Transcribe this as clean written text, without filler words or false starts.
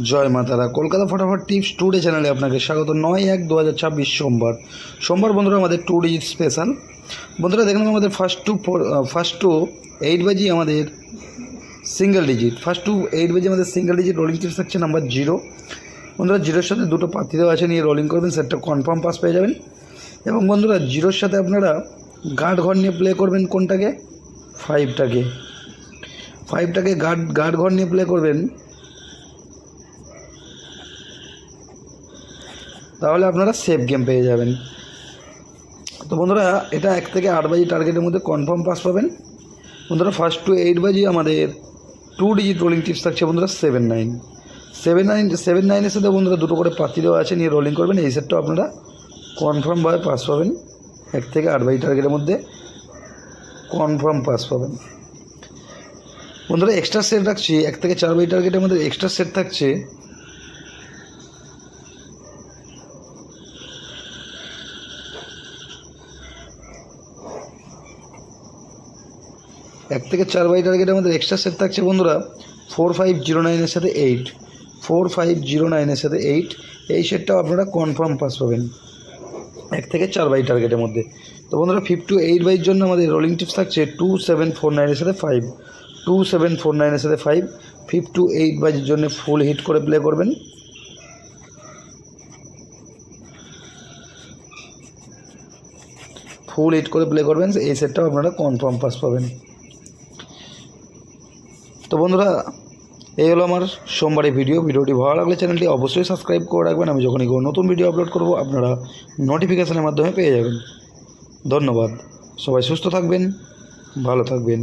জয় মাতারা। কলকাতা ফটাফট tips today চ্যানেলে আপনাকে স্বাগত। 9/1/2026 সোমবার বন্ধুরা আমাদের 2 ডিজিট স্পেশাল। বন্ধুরা দেখুন আমাদের ফার্স্ট টু 8 বাজি আমাদের সিঙ্গেল ডিজিট, আমাদের সিঙ্গেল ডিজিট রোলিং টিপস থাকছে নাম্বার 0। বন্ধুরা 0-র সাথে দুটো পাতি দেওয়া আছে, নিয়ে রোলিং করবেন, সেটটা কনফার্ম পাস পেয়ে যাবেন। এবং বন্ধুরা 0-র সাথে আপনারা গার্ড ঘর নিয়ে প্লে করবেন, কোনটাকে 5টাকে গার্ড ঘর নিয়ে প্লে করবেন, তাহলে আপনারা সেফ গেম পেয়ে যাবেন। তো বন্ধুরা এটা 1 থেকে 8 বাজি টার্গেটের মধ্যে কনফার্ম পাস পাবেন। বন্ধুরা ফার্স্ট টু 8 বাজি আমাদের 2 ডিজিট রোলিং টিপস থাকছে বন্ধুরা 7-9-এর সাথে বন্ধুরা দুটো করে পাতি দেওয়া আছে, নিয়ে রোলিং করবেন। এই সেটটাও আপনারা কনফার্মভাবে পাস পাবেন, 1 থেকে 8 বাজি টার্গেটের মধ্যে কনফার্ম পাস পাবেন। বন্ধুরা এক্সট্রা সেট রাখছি 1 থেকে 4 বাজি টার্গেটের মধ্যে এক্সট্রা সেট থাকছে 1 থেকে 4 বাই টার্গেটের আমাদের এক্সট্রা সেট থাকছে বন্ধুরা 4509-এর সাথে 8 এই সেটটাও আপনারা কনফার্ম পাস পাবেন 1 থেকে 4 বাই টার্গেটের মধ্যে। তো বন্ধুরা 5 to 8 বাইয়ের জন্য আমাদের রোলিং টিপস থাকছে 2749-এর সাথে 5 5 to 8 বাজির জন্য ফুল হিট করে প্লে করবেন। এই সেটটাও আপনারা কনফার্ম পাস পাবেন। তো বন্ধুরা এই হলো আমার সোমবারের ভিডিওটি ভালো লাগলে চ্যানেলটি অবশ্যই সাবস্ক্রাইব করে রাখবেন। আমি যখনই কোনো নতুন ভিডিও আপলোড করব আপনারা নোটিফিকেশনের মাধ্যমে পেয়ে যাবেন। ধন্যবাদ, সবাই সুস্থ থাকবেন, ভালো থাকবেন।